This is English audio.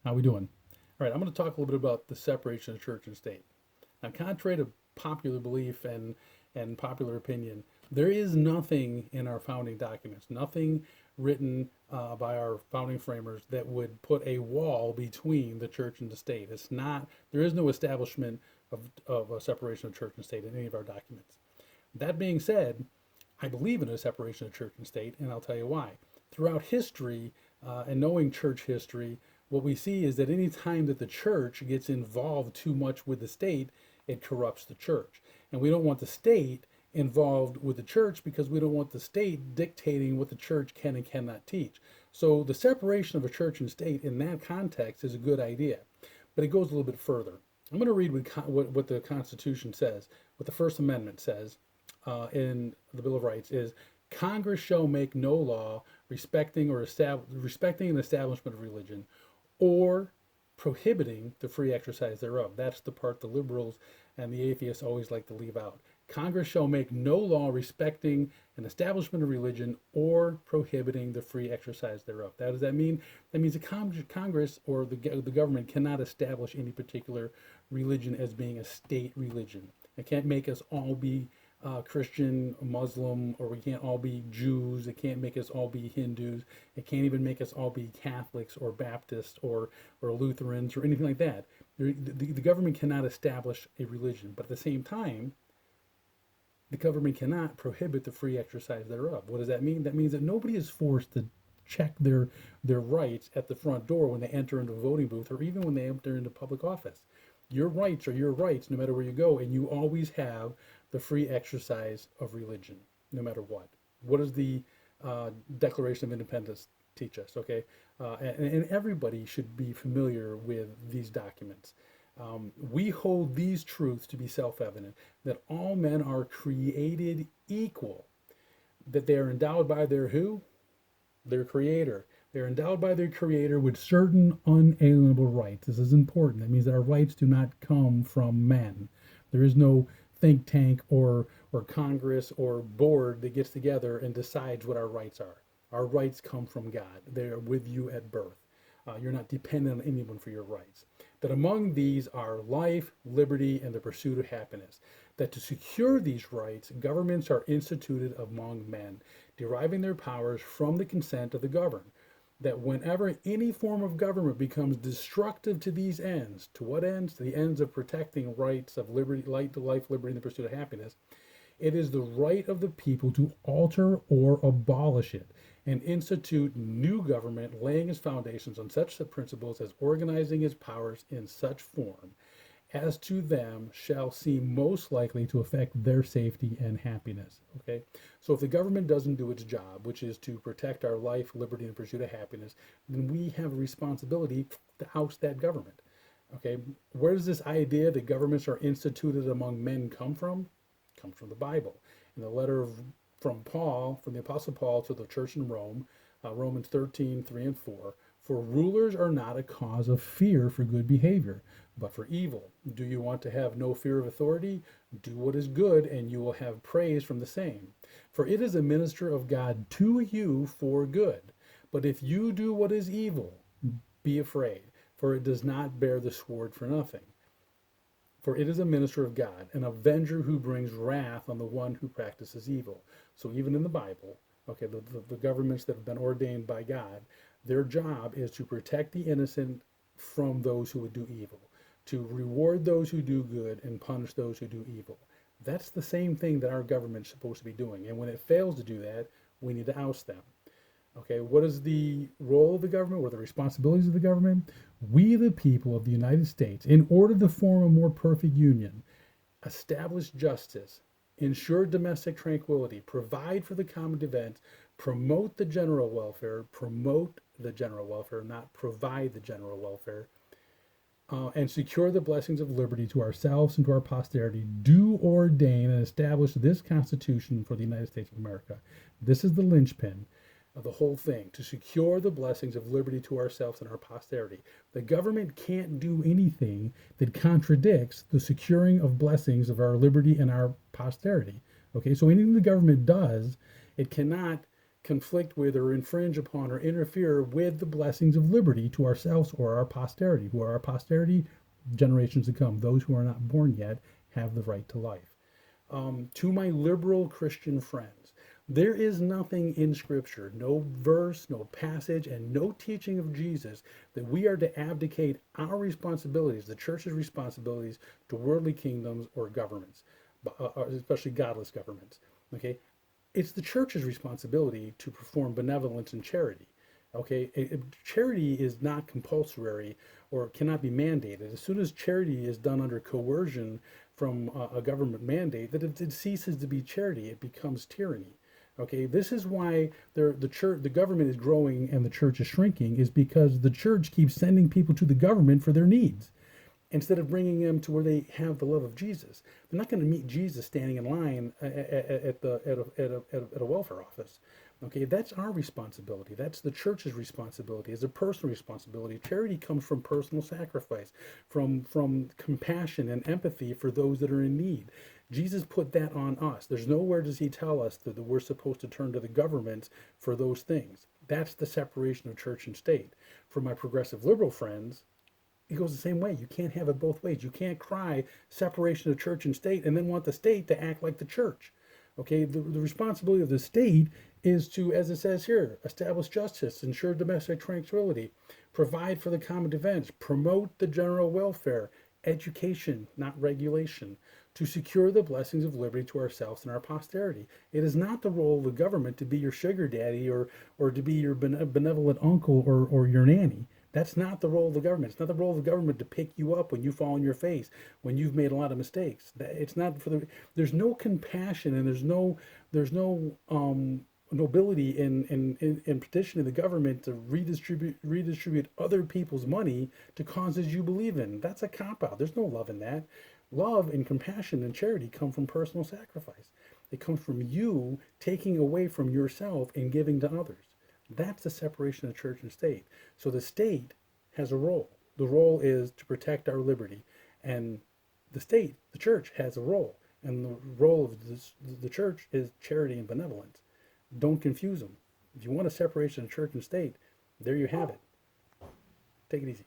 How we doing? All right, I'm going to talk a little bit about the separation of church and state. Now, contrary to popular belief and popular opinion, there is nothing in our founding documents, nothing written by our founding framers that would put a wall between the church and the state. It's not, there is no establishment of a separation of church and state in any of our documents. That being said, I believe in a separation of church and state, and I'll tell you why. Throughout history and knowing church history, what we see is that any time that the church gets involved too much with the state, it corrupts the church. And we don't want the state involved with the church because we don't want the state dictating what the church can and cannot teach. So the separation of a church and state in that context is a good idea, but it goes a little bit further. I'm going to read what the Constitution says, what the First Amendment says in the Bill of Rights is Congress shall make no law respecting an establishment of religion or prohibiting the free exercise thereof. That's the part the liberals and the atheists always like to leave out. Congress shall make no law respecting an establishment of religion or prohibiting the free exercise thereof. What does that mean? That means the Congress or the government cannot establish any particular religion as being a state religion. It can't make us all be Christian, Muslim, or we can't all be Jews. It can't make us all be Hindus. It can't even make us all be Catholics or Baptists or Lutherans or anything like that. The government cannot establish a religion, but at the same time, the government cannot prohibit the free exercise thereof. What does that mean? That means that nobody is forced to check their rights at the front door when they enter into a voting booth or even when they enter into public office. Your rights are your rights no matter where you go, and you always have the free exercise of religion, no matter what. What does the Declaration of Independence teach us? Okay, and everybody should be familiar with these documents. We hold these truths to be self-evident, that all men are created equal, that they are endowed by their who? Their creator. They're endowed by their creator with certain unalienable rights. This is important. That means that our rights do not come from men. There is no think tank or Congress or board that gets together and decides what our rights are. Our rights come from God. They're with you at birth. You're not dependent on anyone for your rights. That among these are life, liberty, and the pursuit of happiness. That to secure these rights, governments are instituted among men, deriving their powers from the consent of the governed. That whenever any form of government becomes destructive to these ends, to what ends? To the ends of protecting rights of liberty, life, liberty, and the pursuit of happiness, it is the right of the people to alter or abolish it and institute new government, laying its foundations on such principles as organizing its powers in such form as to them shall seem most likely to affect their safety and happiness. Okay, so if the government doesn't do its job, which is to protect our life, liberty, and pursuit of happiness, then we have a responsibility to oust that government. Okay, where does this idea that governments are instituted among men come from? It comes from the Bible. In the letter from Paul, from the Apostle Paul to the church in Rome, Romans 13:3 and 4. For rulers are not a cause of fear for good behavior, but for evil. Do you want to have no fear of authority? Do what is good, and you will have praise from the same. For it is a minister of God to you for good. But if you do what is evil, be afraid, for it does not bear the sword for nothing. For it is a minister of God, an avenger who brings wrath on the one who practices evil. So even in the Bible, okay, the governments that have been ordained by God, their job is to protect the innocent from those who would do evil, to reward those who do good and punish those who do evil. That's the same thing that our government's supposed to be doing. And when it fails to do that, we need to oust them. Okay, what is the role of the government? What are the responsibilities of the government? We, the people of the United States, in order to form a more perfect union, establish justice, ensure domestic tranquility, provide for the common defense, promote the general welfare, not provide the general welfare, and secure the blessings of liberty to ourselves and to our posterity, do ordain and establish this Constitution for the United States of America. This is the linchpin of the whole thing, to secure the blessings of liberty to ourselves and our posterity. The government can't do anything that contradicts the securing of blessings of our liberty and our posterity. Okay, so anything the government does, it cannot conflict with or infringe upon or interfere with the blessings of liberty to ourselves or our posterity. Who are our posterity? Generations to come. Those who are not born yet have the right to life. To my liberal Christian friends, there is nothing in Scripture, no verse, no passage, and no teaching of Jesus that we are to abdicate our responsibilities, the church's responsibilities, to worldly kingdoms or governments, especially godless governments. Okay, it's the church's responsibility to perform benevolence and charity. Okay, charity is not compulsory or cannot be mandated. As soon as charity is done under coercion from a government mandate, that it ceases to be charity; it becomes tyranny. Okay, this is why the church, the government is growing and the church is shrinking, is because the church keeps sending people to the government for their needs instead of bringing them to where they have the love of Jesus. They're not going to meet Jesus standing in line at a welfare office. Okay, that's our responsibility. That's the church's responsibility. It's a personal responsibility. Charity comes from personal sacrifice, from compassion and empathy for those that are in need. Jesus put that on us. There's nowhere does he tell us that we're supposed to turn to the government for those things. That's the separation of church and state. For my progressive liberal friends, it goes the same way. You can't have it both ways. You can't cry separation of church and state and then want the state to act like the church. Okay, the responsibility of the state is to, as it says here, establish justice, ensure domestic tranquility, provide for the common defense, promote the general welfare, education, not regulation, to secure the blessings of liberty to ourselves and our posterity. It is not the role of the government to be your sugar daddy or to be your benevolent uncle or your nanny. That's not the role of the government. It's not the role of the government to pick you up when you fall on your face, when you've made a lot of mistakes. It's not for the. There's no compassion and there's no nobility in petitioning the government to redistribute other people's money to causes you believe in. That's a cop out. There's no love in that. Love and compassion and charity come from personal sacrifice. It comes from you taking away from yourself and giving to others. That's the separation of church and state. So the state has a role. The role is to protect our liberty. And the state, the church, has a role. And the role of the church is charity and benevolence. Don't confuse them. If you want a separation of church and state, there you have it. Take it easy.